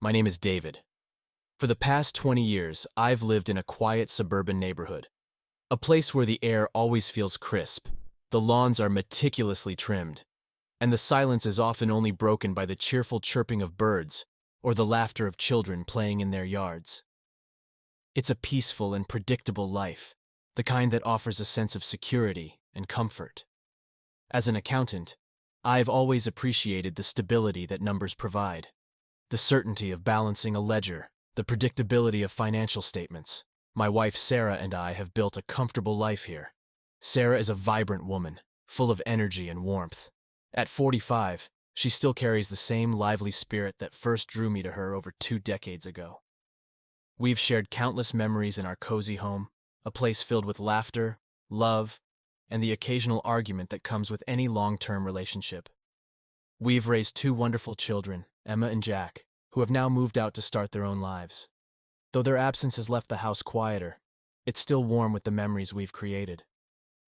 My name is David. For the past 20 years, I've lived in a quiet suburban neighborhood, a place where the air always feels crisp, the lawns are meticulously trimmed, and the silence is often only broken by the cheerful chirping of birds or the laughter of children playing in their yards. It's a peaceful and predictable life, the kind that offers a sense of security and comfort. As an accountant, I've always appreciated the stability that numbers provide, the certainty of balancing a ledger, the predictability of financial statements. My wife Sarah and I have built a comfortable life here. Sarah is a vibrant woman, full of energy and warmth. At 45, she still carries the same lively spirit that first drew me to her over 2 decades ago. We've shared countless memories in our cozy home, a place filled with laughter, love, and the occasional argument that comes with any long-term relationship. We've raised 2 wonderful children, Emma and Jack, who have now moved out to start their own lives. Though their absence has left the house quieter, it's still warm with the memories we've created.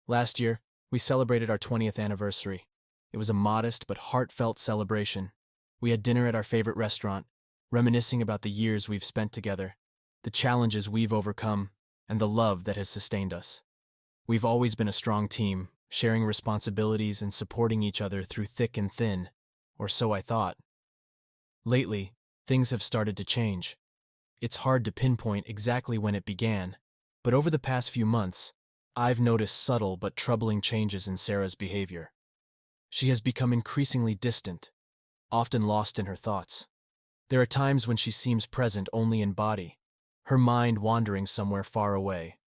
Last year, we celebrated our 20th anniversary. It was a modest but heartfelt celebration. We had dinner at our favorite restaurant, reminiscing about the years we've spent together, the challenges we've overcome, and the love that has sustained us. We've always been a strong team, sharing responsibilities and supporting each other through thick and thin, or so I thought. Lately, things have started to change. It's hard to pinpoint exactly when it began, but over the past few months, I've noticed subtle but troubling changes in Sarah's behavior. She has become increasingly distant, often lost in her thoughts. There are times when she seems present only in body, her mind wandering somewhere far away.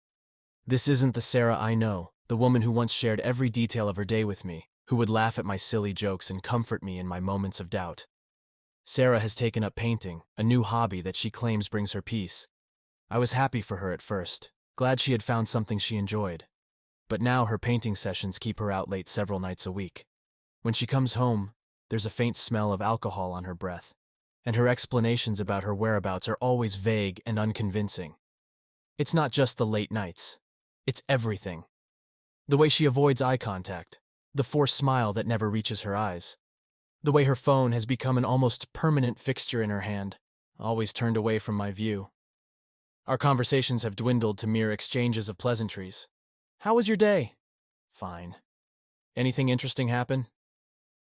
This isn't the Sarah I know, the woman who once shared every detail of her day with me, who would laugh at my silly jokes and comfort me in my moments of doubt. Sarah has taken up painting, a new hobby that she claims brings her peace. I was happy for her at first, glad she had found something she enjoyed. But now her painting sessions keep her out late several nights a week. When she comes home, there's a faint smell of alcohol on her breath, and her explanations about her whereabouts are always vague and unconvincing. It's not just the late nights. It's everything. The way she avoids eye contact, the forced smile that never reaches her eyes, the way her phone has become an almost permanent fixture in her hand, always turned away from my view. Our conversations have dwindled to mere exchanges of pleasantries. How was your day? Fine. Anything interesting happen?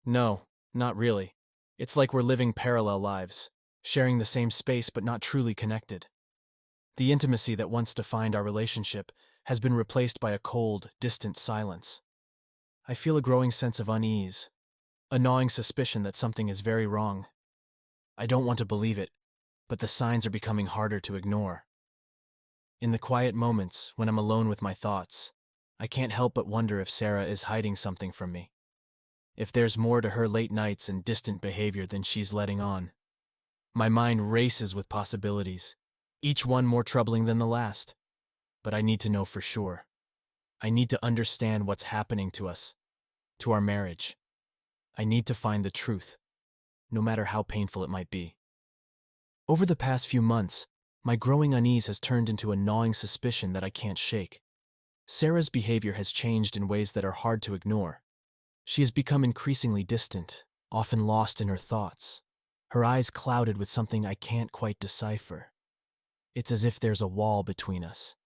No, not really. It's like we're living parallel lives, sharing the same space but not truly connected. The intimacy that once defined our relationship has been replaced by a cold, distant silence. I feel a growing sense of unease, a gnawing suspicion that something is very wrong. I don't want to believe it, but the signs are becoming harder to ignore. In the quiet moments, when I'm alone with my thoughts, I can't help but wonder if Sarah is hiding something from me. If there's more to her late nights and distant behavior than she's letting on. My mind races with possibilities, each one more troubling than the last. But I need to know for sure. I need to understand what's happening to us, to our marriage. I need to find the truth, no matter how painful it might be. Over the past few months, my growing unease has turned into a gnawing suspicion that I can't shake. Sarah's behavior has changed in ways that are hard to ignore. She has become increasingly distant, often lost in her thoughts, her eyes clouded with something I can't quite decipher. It's as if there's a wall between us,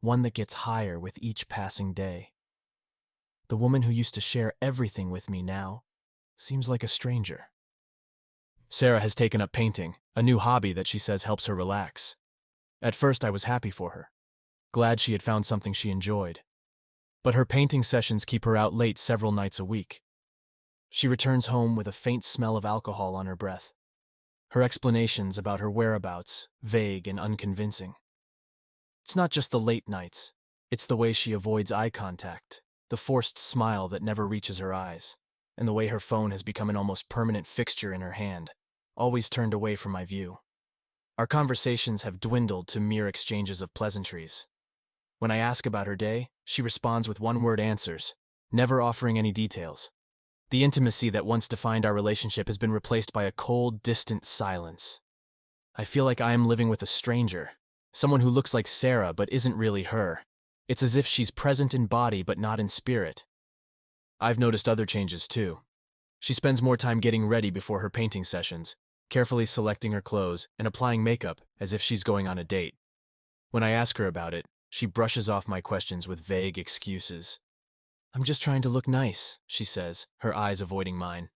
one that gets higher with each passing day. The woman who used to share everything with me now seems like a stranger. Sarah has taken up painting, a new hobby that she says helps her relax. At first I was happy for her, glad she had found something she enjoyed. But her painting sessions keep her out late several nights a week. She returns home with a faint smell of alcohol on her breath. Her explanations about her whereabouts, vague and unconvincing. It's not just the late nights, it's the way she avoids eye contact, the forced smile that never reaches her eyes, and the way her phone has become an almost permanent fixture in her hand, always turned away from my view. Our conversations have dwindled to mere exchanges of pleasantries. When I ask about her day, she responds with one-word answers, never offering any details. The intimacy that once defined our relationship has been replaced by a cold, distant silence. I feel like I am living with a stranger, someone who looks like Sarah but isn't really her. It's as if she's present in body but not in spirit. I've noticed other changes too. She spends more time getting ready before her painting sessions, carefully selecting her clothes and applying makeup as if she's going on a date. When I ask her about it, she brushes off my questions with vague excuses. "I'm just trying to look nice," she says, her eyes avoiding mine.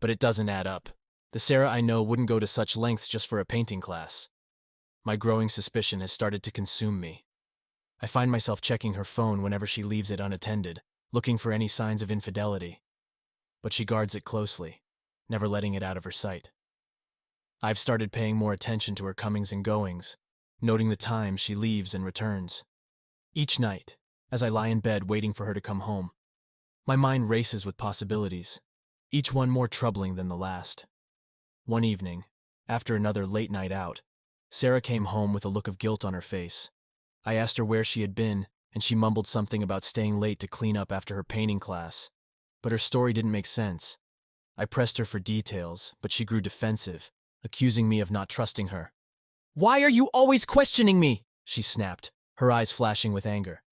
But it doesn't add up. The Sarah I know wouldn't go to such lengths just for a painting class. My growing suspicion has started to consume me. I find myself checking her phone whenever she leaves it unattended, looking for any signs of infidelity. But she guards it closely, never letting it out of her sight. I've started paying more attention to her comings and goings, noting the times she leaves and returns. Each night, as I lie in bed waiting for her to come home, my mind races with possibilities, each one more troubling than the last. One evening, after another late night out, Sarah came home with a look of guilt on her face. I asked her where she had been, and she mumbled something about staying late to clean up after her painting class. But her story didn't make sense. I pressed her for details, but she grew defensive, accusing me of not trusting her. "Why are you always questioning me?" she snapped, her eyes flashing with anger.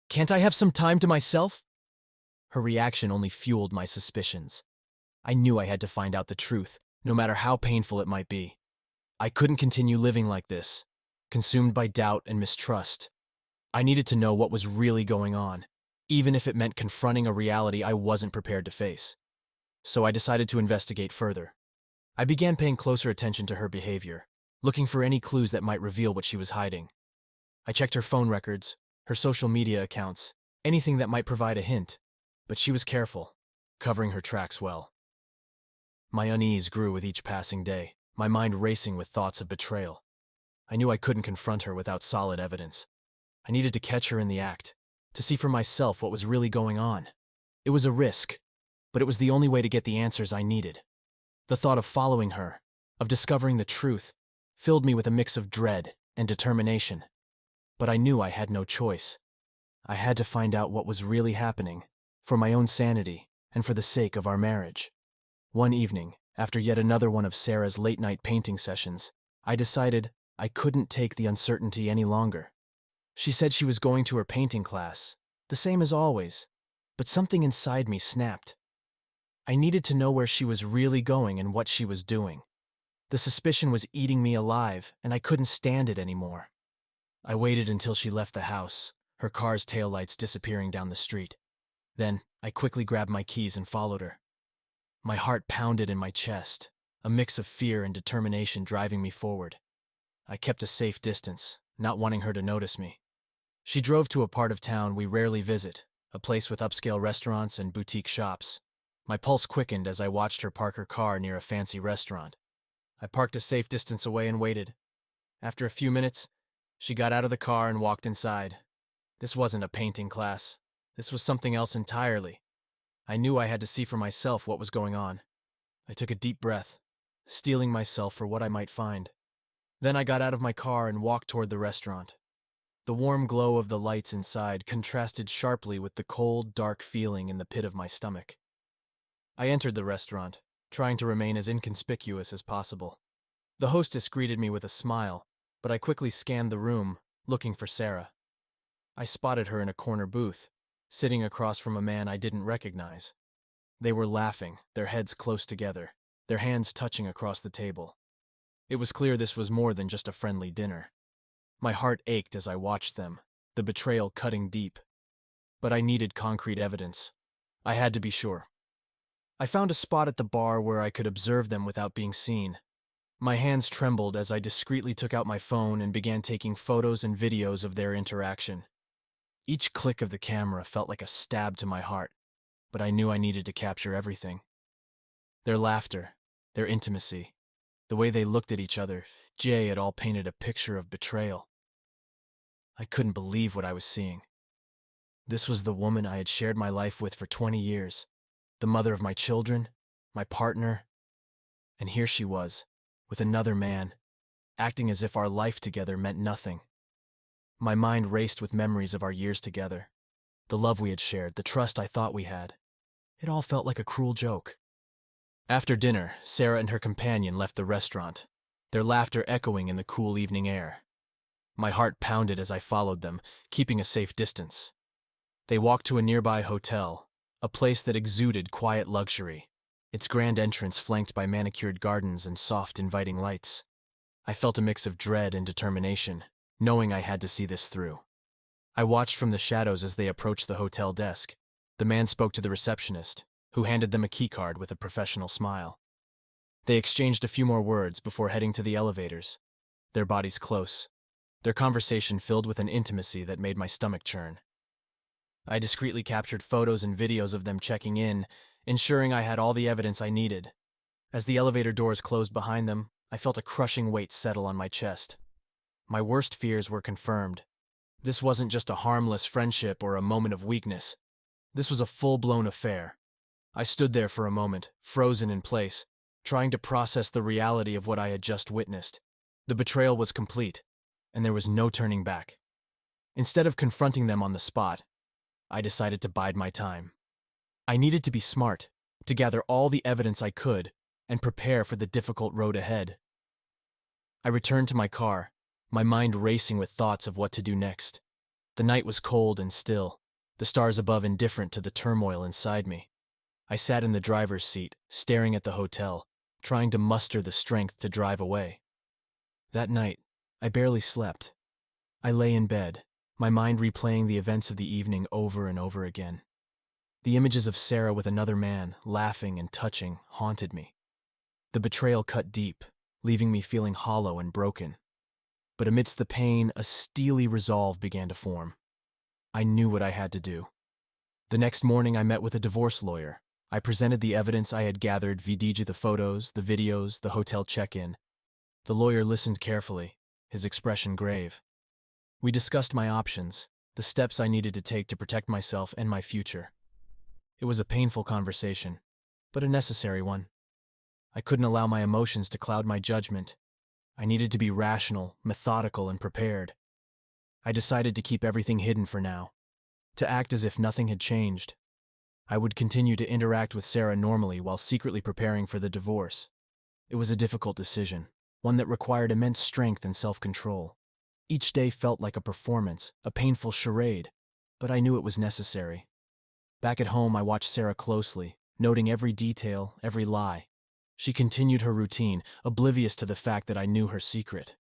"Can't I have some time to myself?" Her reaction only fueled my suspicions. I knew I had to find out the truth, no matter how painful it might be. I couldn't continue living like this, consumed by doubt and mistrust. I needed to know what was really going on, even if it meant confronting a reality I wasn't prepared to face. So I decided to investigate further. I began paying closer attention to her behavior, looking for any clues that might reveal what she was hiding. I checked her phone records, her social media accounts, anything that might provide a hint, but she was careful, covering her tracks well. My unease grew with each passing day, my mind racing with thoughts of betrayal. I knew I couldn't confront her without solid evidence. I needed to catch her in the act, to see for myself what was really going on. It was a risk, but it was the only way to get the answers I needed. The thought of following her, of discovering the truth, filled me with a mix of dread and determination. But I knew I had no choice. I had to find out what was really happening, for my own sanity and for the sake of our marriage. One evening, after yet another one of Sarah's late-night painting sessions, I decided I couldn't take the uncertainty any longer. She said she was going to her painting class, the same as always, but something inside me snapped. I needed to know where she was really going and what she was doing. The suspicion was eating me alive, and I couldn't stand it anymore. I waited until she left the house, her car's taillights disappearing down the street. Then, I quickly grabbed my keys and followed her. My heart pounded in my chest, a mix of fear and determination driving me forward. I kept a safe distance, not wanting her to notice me. She drove to a part of town we rarely visit, a place with upscale restaurants and boutique shops. My pulse quickened as I watched her park her car near a fancy restaurant. I parked a safe distance away and waited. After a few minutes, she got out of the car and walked inside. This wasn't a painting class. This was something else entirely. I knew I had to see for myself what was going on. I took a deep breath, steeling myself for what I might find. Then I got out of my car and walked toward the restaurant. The warm glow of the lights inside contrasted sharply with the cold, dark feeling in the pit of my stomach. I entered the restaurant, trying to remain as inconspicuous as possible. The hostess greeted me with a smile, but I quickly scanned the room, looking for Sarah. I spotted her in a corner booth, sitting across from a man I didn't recognize. They were laughing, their heads close together, their hands touching across the table. It was clear this was more than just a friendly dinner. My heart ached as I watched them, the betrayal cutting deep. But I needed concrete evidence. I had to be sure. I found a spot at the bar where I could observe them without being seen. My hands trembled as I discreetly took out my phone and began taking photos and videos of their interaction. Each click of the camera felt like a stab to my heart, but I knew I needed to capture everything. Their laughter, their intimacy, the way they looked at each other, it all painted a picture of betrayal. I couldn't believe what I was seeing. This was the woman I had shared my life with for 20 years, the mother of my children, my partner, and here she was, with another man, acting as if our life together meant nothing. My mind raced with memories of our years together, the love we had shared, the trust I thought we had. It all felt like a cruel joke. After dinner, Sarah and her companion left the restaurant, their laughter echoing in the cool evening air. My heart pounded as I followed them, keeping a safe distance. They walked to a nearby hotel, a place that exuded quiet luxury. its grand entrance flanked by manicured gardens and soft, inviting lights. I felt a mix of dread and determination, knowing I had to see this through. I watched from the shadows as they approached the hotel desk. The man spoke to the receptionist, who handed them a keycard with a professional smile. They exchanged a few more words before heading to the elevators, their bodies close, their conversation filled with an intimacy that made my stomach churn. I discreetly captured photos and videos of them checking in, ensuring I had all the evidence I needed. As the elevator doors closed behind them, I felt a crushing weight settle on my chest. My worst fears were confirmed. This wasn't just a harmless friendship or a moment of weakness. This was a full-blown affair. I stood there for a moment, frozen in place, trying to process the reality of what I had just witnessed. The betrayal was complete, and there was no turning back. Instead of confronting them on the spot, I decided to bide my time. I needed to be smart, to gather all the evidence I could, and prepare for the difficult road ahead. I returned to my car, my mind racing with thoughts of what to do next. The night was cold and still, the stars above indifferent to the turmoil inside me. I sat in the driver's seat, staring at the hotel, trying to muster the strength to drive away. That night, I barely slept. I lay in bed, my mind replaying the events of the evening over and over again. The images of Sarah with another man, laughing and touching, haunted me. The betrayal cut deep, leaving me feeling hollow and broken. But amidst the pain, a steely resolve began to form. I knew what I had to do. The next morning, I met with a divorce lawyer. I presented the evidence I had gathered, via the photos, the videos, the hotel check-in. The lawyer listened carefully, his expression grave. We discussed my options, the steps I needed to take to protect myself and my future. It was a painful conversation, but a necessary one. I couldn't allow my emotions to cloud my judgment. I needed to be rational, methodical, and prepared. I decided to keep everything hidden for now, to act as if nothing had changed. I would continue to interact with Sarah normally while secretly preparing for the divorce. It was a difficult decision, one that required immense strength and self-control. Each day felt like a performance, a painful charade, but I knew it was necessary. Back at home, I watched Sarah closely, noting every detail, every lie. She continued her routine, oblivious to the fact that I knew her secret.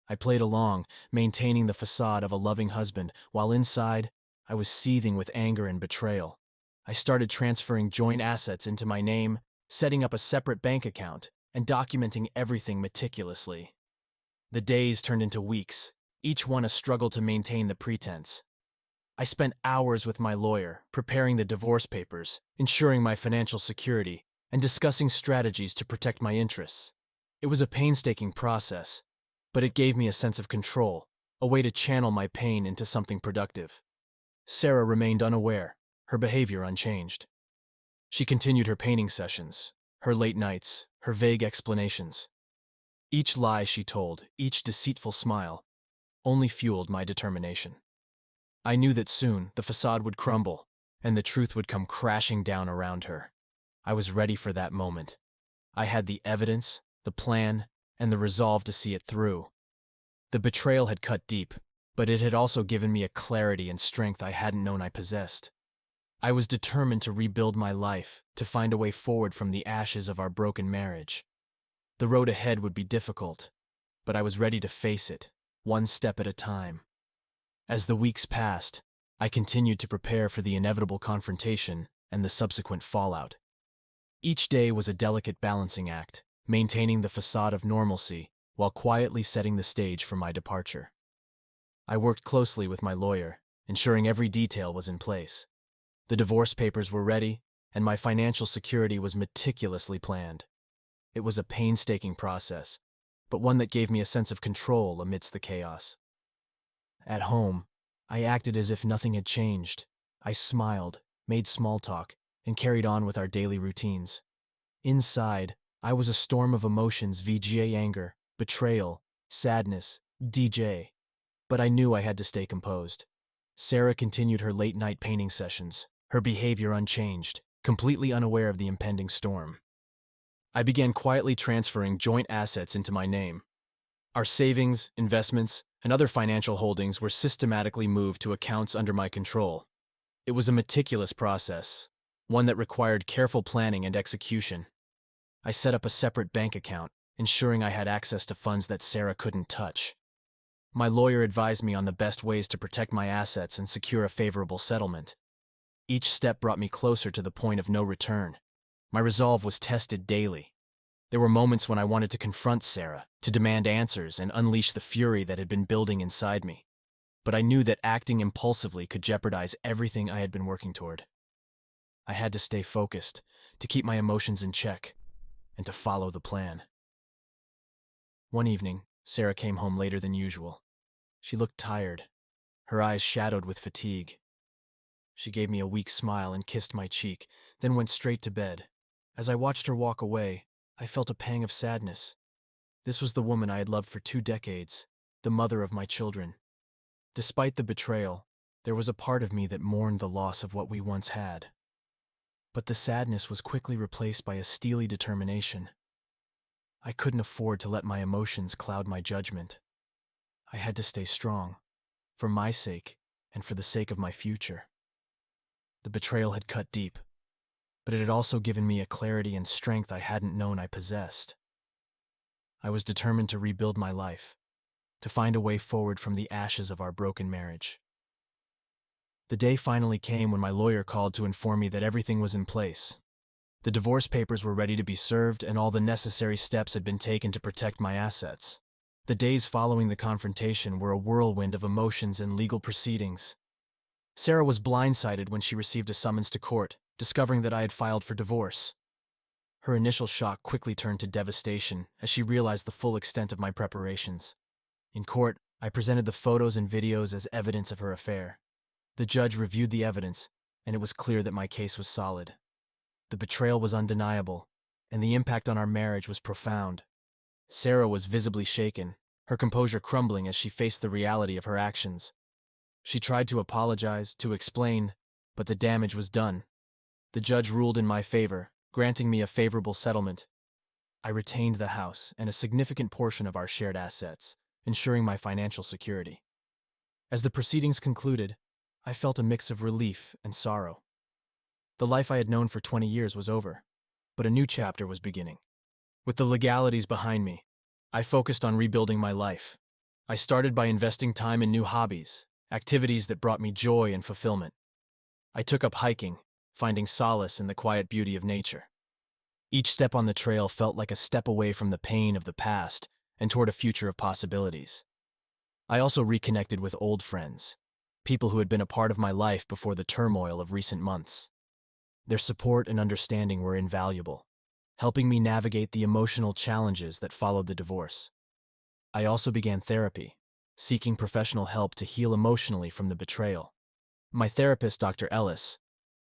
I played along, maintaining the facade of a loving husband, while inside, I was seething with anger and betrayal. I started transferring joint assets into my name, setting up a separate bank account, and documenting everything meticulously. The days turned into weeks, each one a struggle to maintain the pretense. I spent hours with my lawyer, preparing the divorce papers, ensuring my financial security, and discussing strategies to protect my interests. It was a painstaking process, but it gave me a sense of control, a way to channel my pain into something productive. Sarah remained unaware, her behavior unchanged. She continued her painting sessions, her late nights, her vague explanations. Each lie she told, each deceitful smile, only fueled my determination. I knew that soon the facade would crumble, and the truth would come crashing down around her. I was ready for that moment. I had the evidence, the plan, and the resolve to see it through. The betrayal had cut deep, but it had also given me a clarity and strength I hadn't known I possessed. I was determined to rebuild my life, to find a way forward from the ashes of our broken marriage. The road ahead would be difficult, but I was ready to face it, one step at a time. As the weeks passed, I continued to prepare for the inevitable confrontation and the subsequent fallout. Each day was a delicate balancing act, maintaining the facade of normalcy while quietly setting the stage for my departure. I worked closely with my lawyer, ensuring every detail was in place. The divorce papers were ready, and my financial security was meticulously planned. It was a painstaking process, but one that gave me a sense of control amidst the chaos. At home, I acted as if nothing had changed. I smiled, made small talk, and carried on with our daily routines. Inside, I was a storm of emotions via anger, betrayal, sadness, but I knew I had to stay composed. Sarah continued her late-night painting sessions, her behavior unchanged, completely unaware of the impending storm. I began quietly transferring joint assets into my name. Our savings, investments, and other financial holdings were systematically moved to accounts under my control. It was a meticulous process, one that required careful planning and execution. I set up a separate bank account, ensuring I had access to funds that Sarah couldn't touch. My lawyer advised me on the best ways to protect my assets and secure a favorable settlement. Each step brought me closer to the point of no return. My resolve was tested daily. There were moments when I wanted to confront Sarah, to demand answers and unleash the fury that had been building inside me. But I knew that acting impulsively could jeopardize everything I had been working toward. I had to stay focused, to keep my emotions in check, and to follow the plan. One evening, Sarah came home later than usual. She looked tired, her eyes shadowed with fatigue. She gave me a weak smile and kissed my cheek, then went straight to bed. As I watched her walk away, I felt a pang of sadness. This was the woman I had loved for 2 decades, the mother of my children. Despite the betrayal, there was a part of me that mourned the loss of what we once had. But the sadness was quickly replaced by a steely determination. I couldn't afford to let my emotions cloud my judgment. I had to stay strong, for my sake and for the sake of my future. The betrayal had cut deep, but it had also given me a clarity and strength I hadn't known I possessed. I was determined to rebuild my life, to find a way forward from the ashes of our broken marriage. The day finally came when my lawyer called to inform me that everything was in place. The divorce papers were ready to be served, and all the necessary steps had been taken to protect my assets. The days following the confrontation were a whirlwind of emotions and legal proceedings. Sarah was blindsided when she received a summons to court, discovering that I had filed for divorce. Her initial shock quickly turned to devastation as she realized the full extent of my preparations. In court, I presented the photos and videos as evidence of her affair. The judge reviewed the evidence, and it was clear that my case was solid. The betrayal was undeniable, and the impact on our marriage was profound. Sarah was visibly shaken, her composure crumbling as she faced the reality of her actions. She tried to apologize, to explain, but the damage was done. The judge ruled in my favor, granting me a favorable settlement. I retained the house and a significant portion of our shared assets, ensuring my financial security. As the proceedings concluded, I felt a mix of relief and sorrow. The life I had known for 20 years was over, but a new chapter was beginning. With the legalities behind me, I focused on rebuilding my life. I started by investing time in new hobbies, activities that brought me joy and fulfillment. I took up hiking, finding solace in the quiet beauty of nature. Each step on the trail felt like a step away from the pain of the past and toward a future of possibilities. I also reconnected with old friends, people who had been a part of my life before the turmoil of recent months. Their support and understanding were invaluable, helping me navigate the emotional challenges that followed the divorce. I also began therapy, seeking professional help to heal emotionally from the betrayal. My therapist, Dr. Ellis,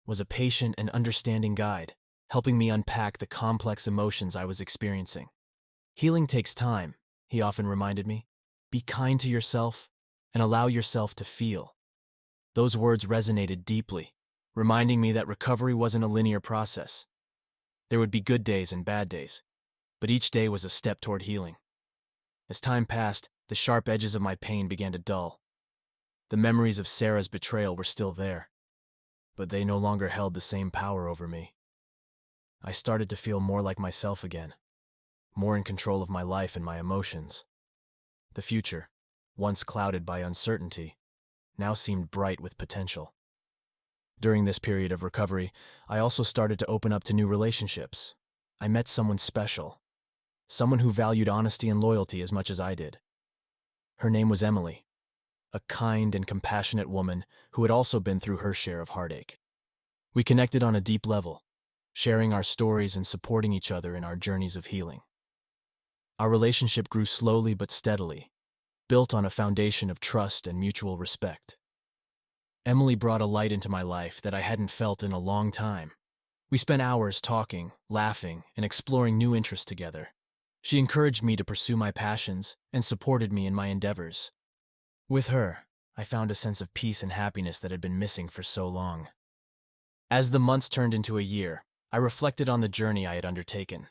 was a patient and understanding guide, helping me unpack the complex emotions I was experiencing. Healing takes time, he often reminded me. Be kind to yourself and allow yourself to feel. Those words resonated deeply, reminding me that recovery wasn't a linear process. There would be good days and bad days, but each day was a step toward healing. As time passed, the sharp edges of my pain began to dull. The memories of Sarah's betrayal were still there, but they no longer held the same power over me. I started to feel more like myself again, more in control of my life and my emotions. The future, once clouded by uncertainty, now seemed bright with potential. During this period of recovery, I also started to open up to new relationships. I met someone special, someone who valued honesty and loyalty as much as I did. Her name was Emily, a kind and compassionate woman who had also been through her share of heartache. We connected on a deep level, sharing our stories and supporting each other in our journeys of healing. Our relationship grew slowly but steadily, built on a foundation of trust and mutual respect. Emily brought a light into my life that I hadn't felt in a long time. We spent hours talking, laughing, and exploring new interests together. She encouraged me to pursue my passions and supported me in my endeavors. With her, I found a sense of peace and happiness that had been missing for so long. As the months turned into a year, I reflected on the journey I had undertaken.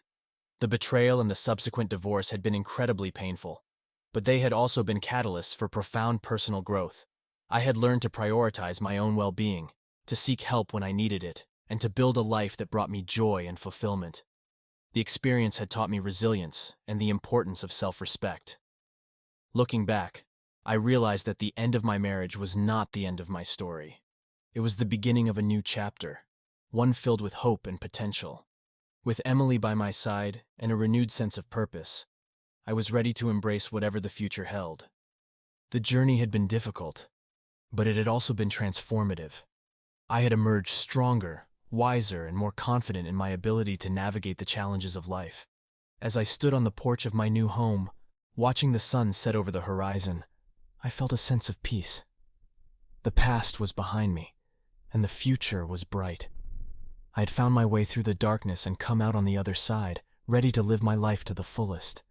The betrayal and the subsequent divorce had been incredibly painful, but they had also been catalysts for profound personal growth. I had learned to prioritize my own well-being, to seek help when I needed it, and to build a life that brought me joy and fulfillment. The experience had taught me resilience and the importance of self-respect. Looking back, I realized that the end of my marriage was not the end of my story. It was the beginning of a new chapter, one filled with hope and potential. With Emily by my side and a renewed sense of purpose, I was ready to embrace whatever the future held. The journey had been difficult, but it had also been transformative. I had emerged stronger, wiser, and more confident in my ability to navigate the challenges of life. As I stood on the porch of my new home, watching the sun set over the horizon, I felt a sense of peace. The past was behind me, and the future was bright. I had found my way through the darkness and come out on the other side, ready to live my life to the fullest.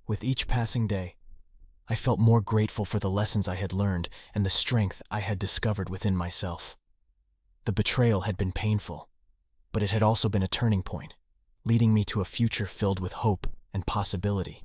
With each passing day, I felt more grateful for the lessons I had learned and the strength I had discovered within myself. The betrayal had been painful, but it had also been a turning point, leading me to a future filled with hope and possibility.